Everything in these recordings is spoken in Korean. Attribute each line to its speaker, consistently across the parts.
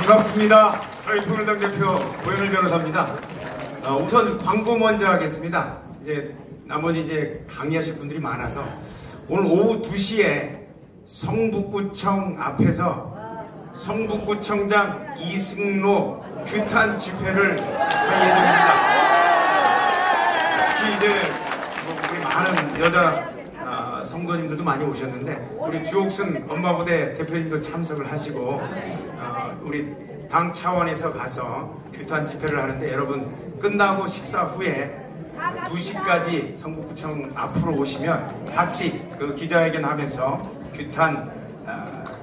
Speaker 1: 반갑습니다. 저희 통일당 대표 고영일 변호사입니다. 우선 광고 먼저 하겠습니다. 나머지 강의하실 분들이 많아서 오늘 오후 2시에 성북구청 앞에서 성북구청장 이승로 규탄 집회를 할 예정입니다. 특히 우리 많은 여자 성도님들도 많이 오셨는데 우리 주옥순 엄마부대 대표님도 참석을 하시고 우리 당 차원에서 가서 규탄 집회를 하는데 여러분 끝나고 식사 후에 2시까지 성북구청 앞으로 오시면 같이 그 기자회견 하면서 규탄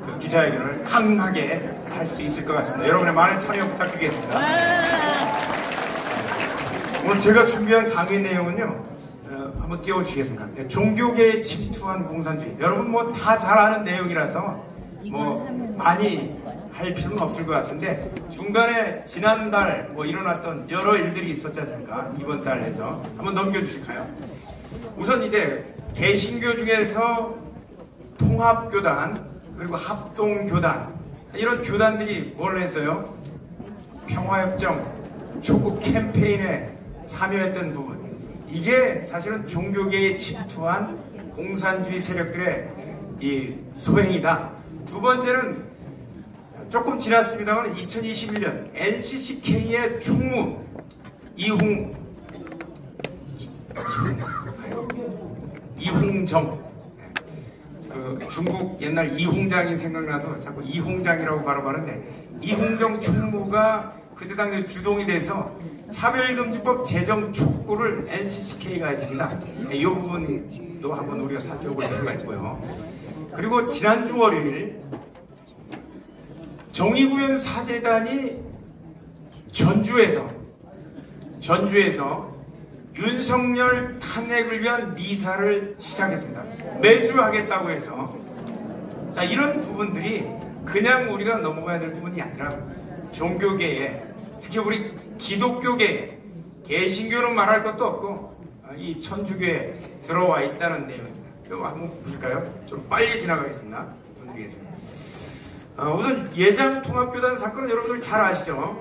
Speaker 1: 그 기자회견을 강하게 할 수 있을 것 같습니다. 여러분의 많은 참여 부탁드리겠습니다. 오늘 제가 준비한 강의 내용은요, 한번 띄워주시겠습니까? 종교계에 침투한 공산주의. 여러분 다 잘 아는 내용이라서 많이 할 필요는 없을 것 같은데 중간에 지난달 일어났던 여러 일들이 있었지 않습니까? 이번 달 해서 한번 넘겨주실까요? 우선 개신교 중에서 통합교단 그리고 합동교단 이런 교단들이 뭘 했어요? 평화협정 촉구 캠페인에 참여했던 부분, 이게 사실은 종교계에 침투한 공산주의 세력들의 이 소행이다. 두 번째는 조금 지났습니다만 2021년 NCCK의 총무 이홍정, 중국 옛날 이홍장이 생각나서 자꾸 이홍장이라고 바로 하는데, 이홍정 총무가 그때 당시에 주동이 돼서 차별금지법 제정 촉구를 NCCK가 했습니다. 이 부분도 한번 우리가 살펴볼 필요가 있고요. 그리고 지난주 월요일 정의구현 사재단이 전주에서 윤석열 탄핵을 위한 미사를 시작했습니다. 매주 하겠다고 해서. 자, 이런 부분들이 그냥 우리가 넘어가야 될 부분이 아니라 종교계에, 특히 우리 기독교계에, 개신교는 말할 것도 없고 이 천주교에 들어와 있다는 내용입니다. 이거 한번 보실까요? 좀 빨리 지나가겠습니다. 우선 예장통합교단 사건은 여러분들 잘 아시죠?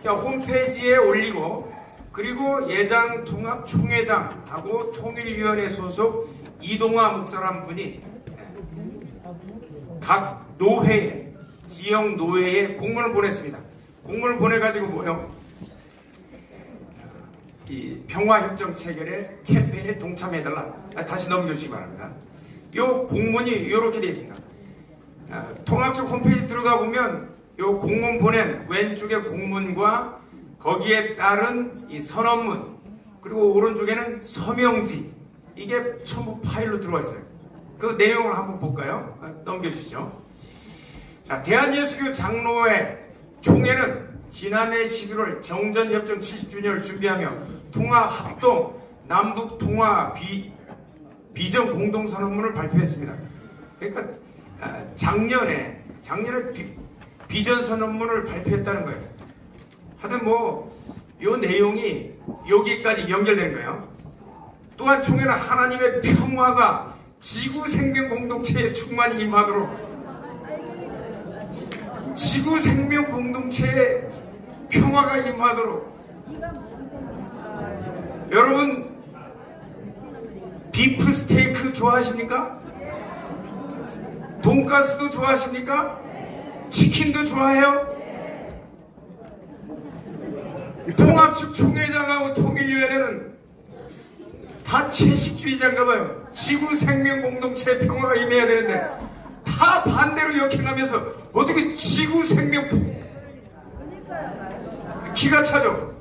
Speaker 1: 홈페이지에 올리고, 그리고 예장통합총회장하고 통일위원회 소속 이동화 목사란 분이 각 노회에, 지역 노회에 공문을 보냈습니다. 공문을 보내가지고 이 평화협정 체결에 캠페인에 동참해달라. 다시 넘겨주시기 바랍니다. 이 공문이 이렇게 되어 있습니다. 통합청 홈페이지 들어가 보면 이 공문 보낸 왼쪽에 공문과 거기에 따른 이 선언문, 그리고 오른쪽에는 서명지, 이게 전부 파일로 들어와 있어요. 그 내용을 한번 볼까요? 넘겨주시죠. 자, 대한예수교 장로회 총회는 지난해 11월 정전협정 70주년을 준비하며 통합합동 남북통화 비전 공동선언문을 발표했습니다. 그러니까 작년에 비전 선언문을 발표했다는 거예요. 하여튼 요 내용이 여기까지 연결되는 거예요. 또한 총회는 하나님의 평화가 지구 생명 공동체에 충만히 임하도록, 지구 생명 공동체에 평화가 임하도록. 여러분 비프 스테이크 좋아하십니까? 돈가스도 좋아하십니까? 치킨도 좋아해요? 통합측 총회장하고 통일위원회는 다 채식주의자인가 봐요. 지구 생명 공동체의 평화가 임해야 되는데 다 반대로 역행하면서 어떻게 지구 생명 기가 차죠?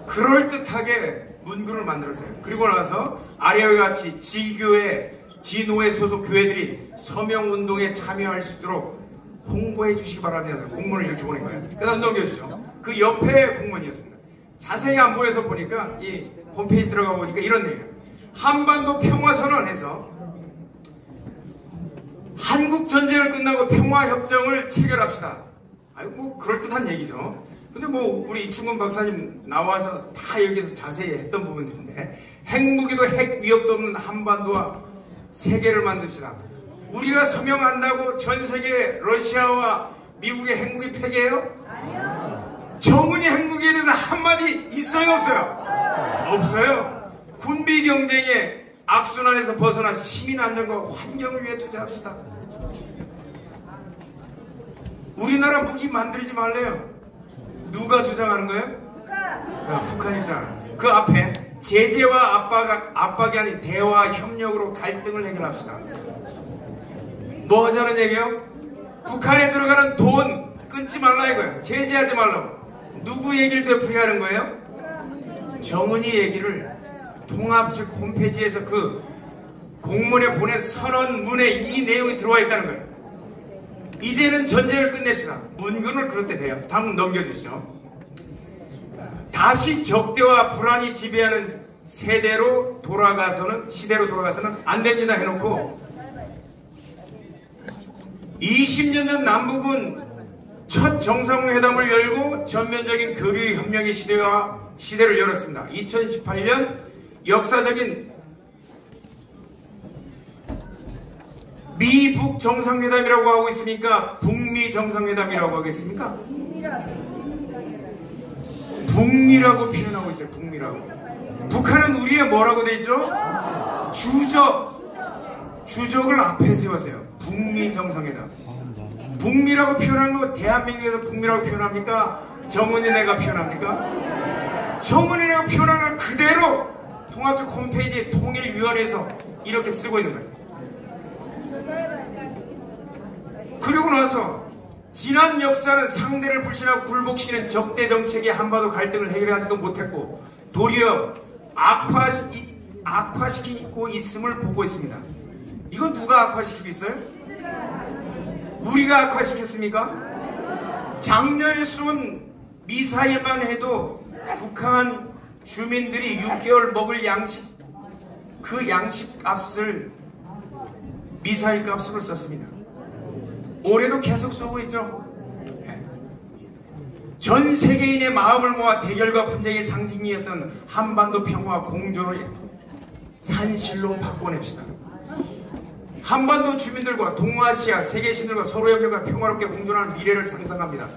Speaker 1: 그럴듯하게 문구를 만들었어요. 그리고 나서 아래와 같이 지교회, 지노회 소속 교회들이 서명운동에 참여할 수 있도록 홍보해 주시기 바랍니다. 공문을 이렇게 보낸 거예요. 그 다음 넘겨주시죠. 그 옆에 공문이었습니다. 자세히 안 보여서 보니까 이 홈페이지 들어가 보니까 이런 내용. 한반도 평화선언에서 한국전쟁을 끝나고 평화협정을 체결합시다. 그럴듯한 얘기죠. 근데 우리 이충근 박사님 나와서 다 여기서 자세히 했던 부분들인데, 핵무기도 핵 위협도 없는 한반도와 세계를 만듭시다. 우리가 서명한다고 전 세계 러시아와 미국의 핵무기 폐기예요? 정은이 핵무기에 대해서 한마디 있어요, 없어요? 없어요. 군비 경쟁의 악순환에서 벗어나 시민 안전과 환경을 위해 투자합시다. 우리나라 무기 만들지 말래요. 누가 주장하는 거예요? 북한이 주장하는. 그 앞에 제재와 압박이 아닌 대화 협력으로 갈등을 해결합시다. 뭐 하자는 얘기예요? 북한에 들어가는 돈 끊지 말라 이거예요. 제재하지 말라고. 누구 얘기를 되풀이하는 거예요? 정은이 얘기를 통합 측 홈페이지에서 그 공문에 보낸 선언문에 이 내용이 들어와 있다는 거예요. 이제는 전쟁을 끝냅시다. 문근을 그럴 때 돼요. 다음 넘겨주시죠. 다시 적대와 불안이 지배하는 시대로 돌아가서는 안 됩니다 해놓고 20년 전 남북은 첫 정상회담을 열고 전면적인 교류 협력의 시대를 열었습니다. 2018년 역사적인 미북 정상회담이라고 하고 있습니까? 북미 정상회담이라고 하겠습니까? 북미라고 표현하고 있어요. 북미라고. 북한은 우리의 뭐라고 돼 있죠? 주적을 앞에 세워서요. 북미 정상회담. 북미라고 표현하는 거 대한민국에서 북미라고 표현합니까? 정은이네가 표현합니까? 정은이네가 표현하는 그대로 통합적 홈페이지 통일위원회에서 이렇게 쓰고 있는 거예요. 그리고 나서 지난 역사는 상대를 불신하고 굴복시키는 적대 정책이 한반도 갈등을 해결하지도 못했고 도리어 악화시키고 있음을 보고 있습니다. 이건 누가 악화시키고 있어요? 우리가 악화시켰습니까? 작년에 쏜 미사일만 해도 북한 주민들이 6개월 먹을 양식, 그 양식 값을 미사일 값으로 썼습니다. 올해도 계속 쏘고 있죠. 전 세계인의 마음을 모아 대결과 분쟁의 상징이었던 한반도 평화 공조를 산실로 바꿔냅시다. 한반도 주민들과 동아시아 세계 신들과 서로 연결과 평화롭게 공존하는 미래를 상상합니다.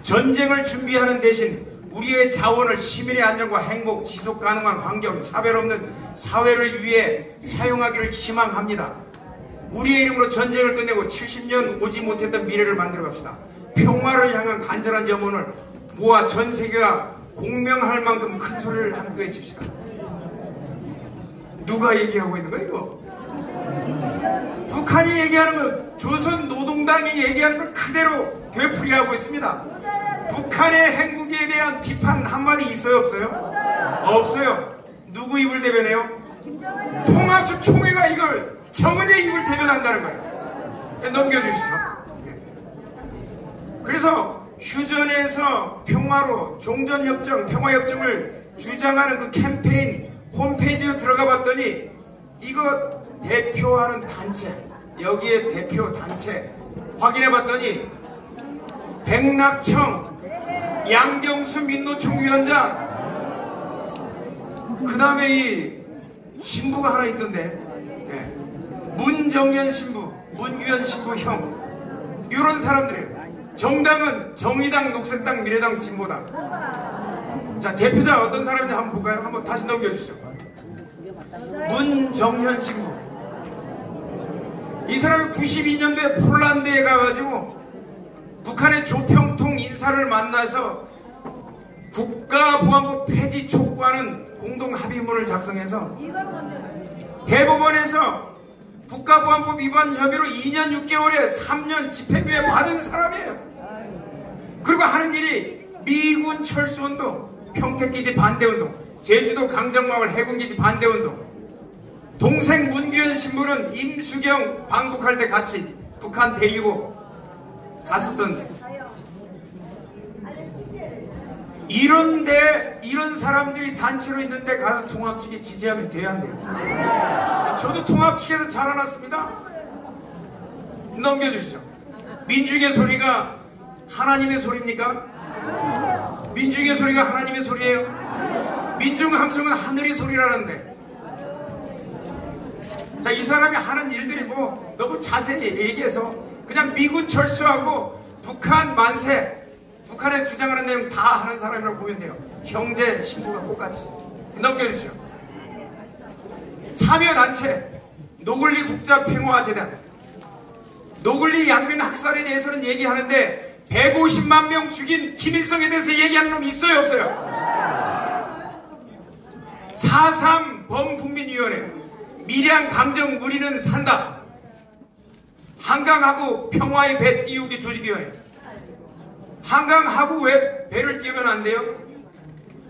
Speaker 1: 전쟁을 준비하는 대신 우리의 자원을 시민의 안전과 행복, 지속 가능한 환경, 차별 없는 사회를 위해 사용하기를 희망합니다. 우리의 이름으로 전쟁을 끝내고 70년 오지 못했던 미래를 만들어 갑시다. 평화를 향한 간절한 염원을 모아 전 세계가 공명할 만큼 큰 소리를 함께 외칩시다. 누가 얘기하고 있는 거야 이거? 북한이 얘기하는 건 조선 노동당이 얘기하는 걸 그대로 되풀이하고 있습니다. 북한의 핵무기에 대한 비판 한마디 있어요 없어요? 없어요. 누구 입을 대변해요? 통합적 총회가 이걸 정은의 입을 대변한다는 거예요. 넘겨주시죠. 그래서 휴전에서 평화로 종전협정, 평화협정을 주장하는 그 캠페인 홈페이지로 들어가 봤더니 이거 대표하는 단체, 여기에 대표 단체 확인해 봤더니 백낙청, 양경수 민노총위원장, 그 다음에 이 신부가 하나 있던데, 문정현 신부, 문규현 신부 형, 이런 사람들이에요. 정당은 정의당, 녹색당, 미래당, 진보당. 자, 대표자 어떤 사람인지 한번 볼까요? 한번 다시 넘겨주시죠. 문정현 신부. 이 사람이 92년도에 폴란드에 가가지고 북한의 조평통 인사를 만나서 국가보안법 폐지 촉구하는 공동합의문을 작성해서 대법원에서 국가보안법 위반 혐의로 2년 6개월에 3년 집행유예 받은 사람이에요. 그리고 하는 일이 미군 철수운동, 평택기지 반대운동, 제주도 강정마을 해군기지 반대운동. 동생 문규현 신부는 임수경 방북할 때 같이 북한 데리고 갔었던. 이런 사람들이 단체로 있는데 가서 통합 측이 지지하면 돼야 안 돼요. 저도 통합 측에서 자라났습니다. 넘겨주시죠. 민중의 소리가 하나님의 소리입니까? 민중의 소리가 하나님의 소리예요. 민중 함성은 하늘의 소리라는데, 자, 이 사람이 하는 일들이 뭐 너무 자세히 얘기해서 그냥 미군 철수하고 북한 만세, 북한에 주장하는 내용 다 하는 사람이라고 보면 돼요. 형제, 신부가 똑같이. 넘겨주시죠. 참여단체, 노글리 국자평화재단. 노글리 양민 학살에 대해서는 얘기하는데 150만 명 죽인 김일성에 대해서 얘기하는 놈 있어요, 없어요? 4.3 범국민위원회, 밀양 강정 우리는 산다. 한강하고 평화의 배 띄우기 조직위원회. 한강하고 왜 배를 띄우면 안 돼요?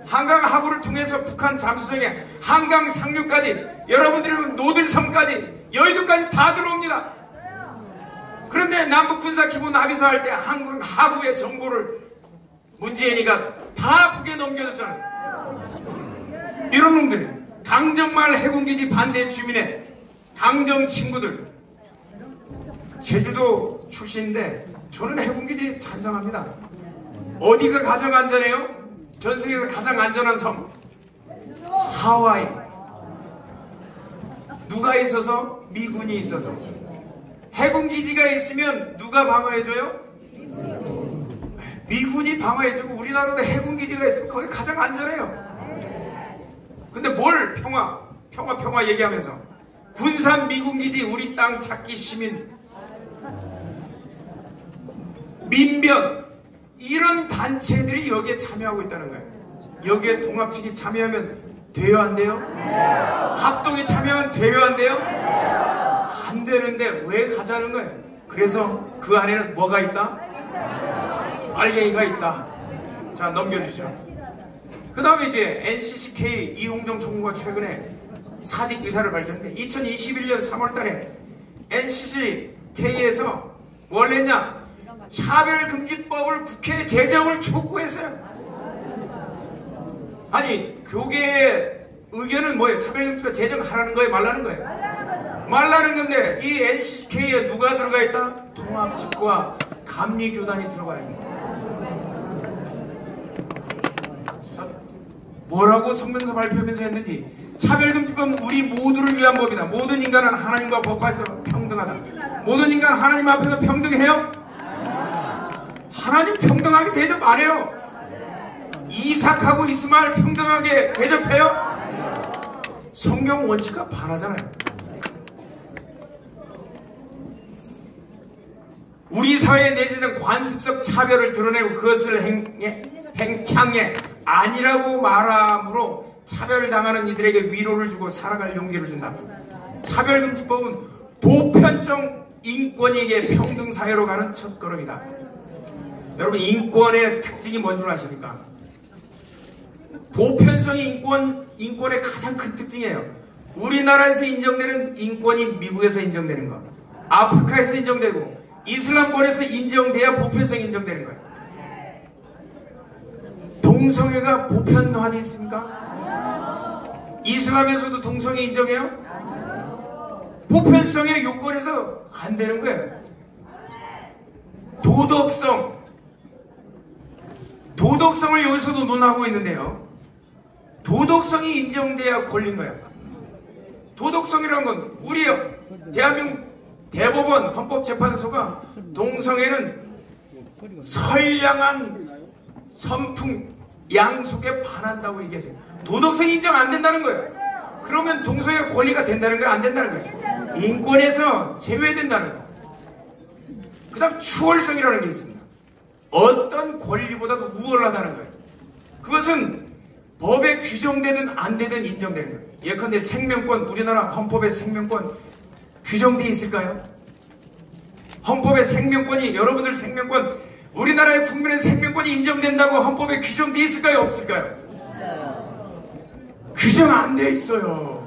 Speaker 1: 한강하구를 통해서 북한 잠수정에 한강 상류까지, 여러분들은 노들섬까지, 여의도까지 다 들어옵니다. 그런데 남북 군사 기본 합의서 할 때 한강하구의 정보를 문재인이가 다 북에 넘겨줬잖아요. 이런 놈들이 강정마을 해군기지 반대 주민의 강정 친구들, 제주도 출신인데 저는 해군기지 찬성합니다. 어디가 가장 안전해요? 전 세계에서 가장 안전한 섬 하와이. 누가 있어서? 미군이 있어서. 해군기지가 있으면 누가 방어해줘요? 미군이 방어해주고 우리나라도 해군기지가 있으면 거기 가장 안전해요. 근데 뭘 평화 얘기하면서 군산 미군기지 우리 땅 찾기 시민 민변 이런 단체들이 여기에 참여하고 있다는 거예요. 여기에 통합측이 참여하면 돼요, 안 돼요? 합동이 참여하면 돼요, 안 돼요? 안 되는데 왜 가자는 거예요? 그래서 그 안에는 뭐가 있다? 알갱이가 있다. 자, 넘겨주시죠. 그 다음에 이제 NCCK 이홍정 총무가 최근에 사직 의사를 밝혔는데 2021년 3월달에 NCCK에서 뭘 했냐? 차별금지법을 국회에 제정을 촉구했어요. 아니, 교계의 의견은 뭐예요? 차별금지법 제정하라는 거예요? 말라는 거예요? 말라는 건데 이 NCCK에 누가 들어가 있다? 통합측과 감리교단이 들어가 있는 거예요. 뭐라고 성명서 발표하면서 했는지, 차별금지법은 우리 모두를 위한 법이다. 모든 인간은 하나님과 법 앞에서 평등하다. 모든 인간은 하나님 앞에서 평등해요? 하나님 평등하게 대접 안 해요. 이삭하고 이스마엘 평등하게 대접해요? 성경 원칙과 반하잖아요. 우리 사회에 내재된 관습적 차별을 드러내고 그것을 향해 아니라고 말함으로 차별당하는 이들에게 위로를 주고 살아갈 용기를 준다. 차별금지법은 보편적 인권에게 평등사회로 가는 첫걸음이다. 여러분, 인권의 특징이 뭔 줄 아십니까? 보편성이 인권의 가장 큰 특징이에요. 우리나라에서 인정되는 인권이 미국에서 인정되는 거, 아프리카에서 인정되고 이슬람권에서 인정돼야 보편성이 인정되는 거예요. 동성애가 보편화되어 있습니까? 이슬람에서도 동성애 인정해요? 보편성의 요건에서 안 되는 거예요. 도덕성을 여기서도 논하고 있는데요. 도덕성이 인정돼야 권리인 거예요. 도덕성이라는 건 우리 대한민국 대법원 헌법재판소가 동성애는 선량한 선풍 양속에 반한다고 얘기했어요. 도덕성이 인정 안 된다는 거예요. 그러면 동성애가 권리가 된다는 거예요? 안 된다는 거예요? 인권에서 제외된다는 거예요. 그 다음 추월성이라는 게 있습니다. 어떤 권리보다도 우월하다는 거예요. 그것은 법에 규정되든 안 되든 인정되는 거예요. 예컨대 생명권, 우리나라 헌법에 생명권 규정되어 있을까요? 헌법에 생명권이, 여러분들 생명권, 우리나라의 국민의 생명권이 인정된다고 헌법에 규정되어 있을까요? 없을까요? 규정 안 되어 있어요.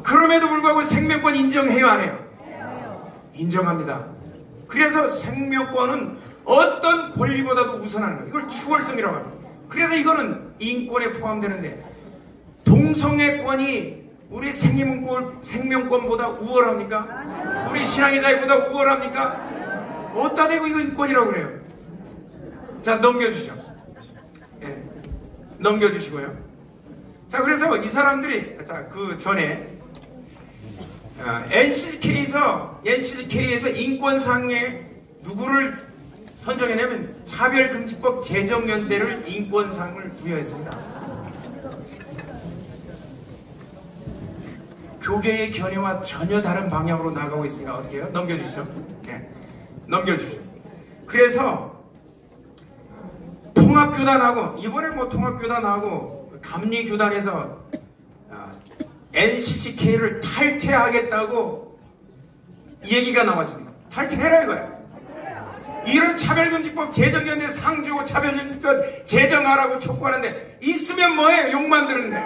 Speaker 1: 그럼에도 불구하고 생명권 인정해요, 안 해요? 인정합니다. 그래서 생명권은 어떤 권리보다도 우선하는 거예요. 이걸 추월성이라고 합니다. 그래서 이거는 인권에 포함되는데, 동성애권이 우리 생명권보다 우월합니까? 우리 신앙의 자유보다 우월합니까? 어디다 대고 이거 인권이라고 그래요? 자, 넘겨주시죠. 네, 넘겨주시고요. 자, 그래서 이 사람들이, 자, 그 전에 NCK에서 인권상에 누구를 선정해내면 차별금지법 제정연대를 인권상을 부여했습니다. 교계의 견해와 전혀 다른 방향으로 나가고 있으니까 어떻게 해요? 넘겨주시죠. 네. 넘겨주시죠. 그래서 통합교단하고 이번에 뭐 통합교단하고 감리교단에서 NCCK를 탈퇴하겠다고 얘기가 나왔습니다. 탈퇴해라 이거야. 이런 차별금지법 제정연대 상주고 차별금지법 제정하라고 촉구하는데 있으면 뭐해? 욕만 들은데.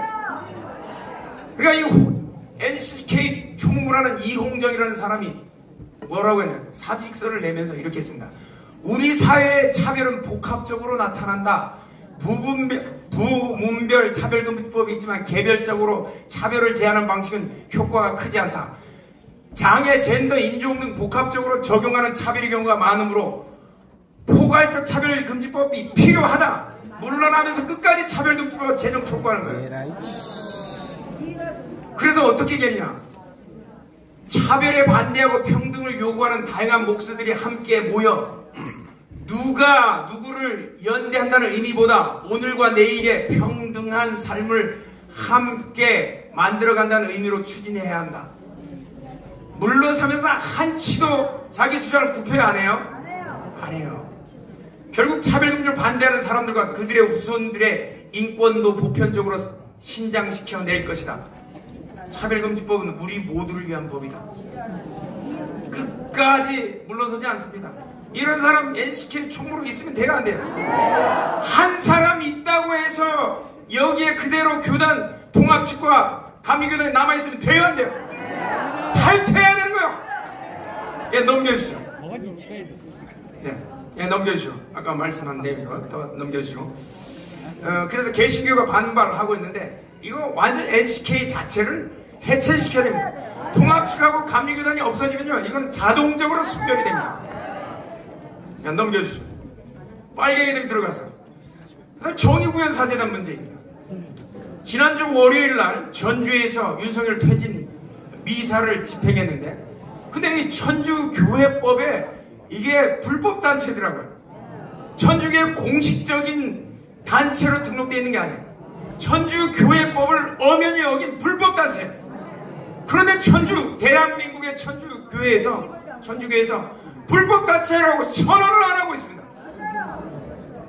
Speaker 1: 그러니까 이 NCK 총무라는 이홍정이라는 사람이 뭐라고 했냐, 사직서를 내면서 이렇게 했습니다. 우리 사회의 차별은 복합적으로 나타난다. 부문별 차별금지법이 있지만 개별적으로 차별을 제하는 방식은 효과가 크지 않다. 장애, 젠더, 인종 등 복합적으로 적용하는 차별의 경우가 많으므로 포괄적 차별금지법이 필요하다. 물러나면서 끝까지 차별금지법 제정 촉구하는 거예요. 그래서 어떻게 되냐, 차별에 반대하고 평등을 요구하는 다양한 목소리들이 함께 모여 누가 누구를 연대한다는 의미보다 오늘과 내일의 평등한 삶을 함께 만들어간다는 의미로 추진해야 한다. 물러서면서 한치도 자기 주장을 굽혀야 안 해요? 안 해요. 결국 차별금지를 반대하는 사람들과 그들의 후손들의 인권도 보편적으로 신장시켜낼 것이다. 차별금지법은 우리 모두를 위한 법이다. 끝까지 물러서지 않습니다. 이런 사람 NCK 총무로 있으면 돼야 안 돼요. 한 사람 있다고 해서 여기에 그대로 교단 통합 측과 감리교단이 남아있으면 돼야 안 돼요. 탈퇴해야 되는 거예요. 예, 넘겨주시죠. 예, 넘겨주시죠. 아까 말씀한 내용이고 더 넘겨주시고. 그래서 개신교가 반발을 하고 있는데 이거 완전 NCK 자체를 해체시켜야 됩니다. 통합 측하고 감리교단이 없어지면요, 이건 자동적으로 순결이 됩니다. 야, 넘겨주시죠. 빨갱이들이 들어가서. 정의구현 사재단 문제입니다. 지난주 월요일날 전주에서 윤석열 퇴진 미사를 집행했는데, 근데 이 천주교회법에 이게 불법단체더라고요. 천주교회 공식적인 단체로 등록되어 있는 게 아니에요. 천주교회법을 엄연히 어긴 불법단체. 그런데 대한민국의 천주교회에서 불법단체라고 선언을 안 하고 있습니다.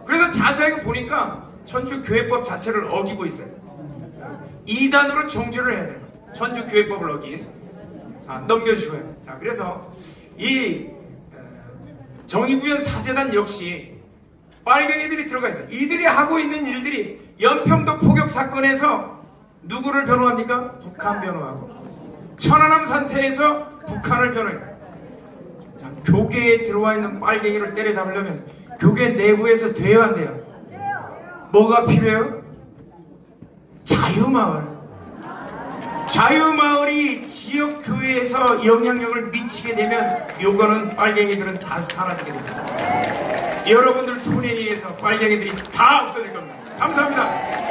Speaker 1: 그래서 자세하게 보니까 천주교회법 자체를 어기고 있어요. 이단으로 정죄를 해야 돼요. 천주교회법을 어긴. 자, 넘겨주시고요. 자, 그래서 이 정의구현 사재단 역시 빨갱이들이 들어가 있어요. 이들이 하고 있는 일들이 연평도 포격 사건에서 누구를 변호합니까? 북한 변호하고, 천안함 사태에서 북한을 변호해요. 자, 교계에 들어와 있는 빨갱이를 때려잡으려면 교계 내부에서 돼야 안 돼요. 뭐가 필요해요? 자유마을. 자유마을이 지역교회에서 영향력을 미치게 되면 요거는 빨갱이들은 다 사라지게 됩니다. 여러분들 손에 의해서 빨갱이들이 다 없어질 겁니다. 감사합니다.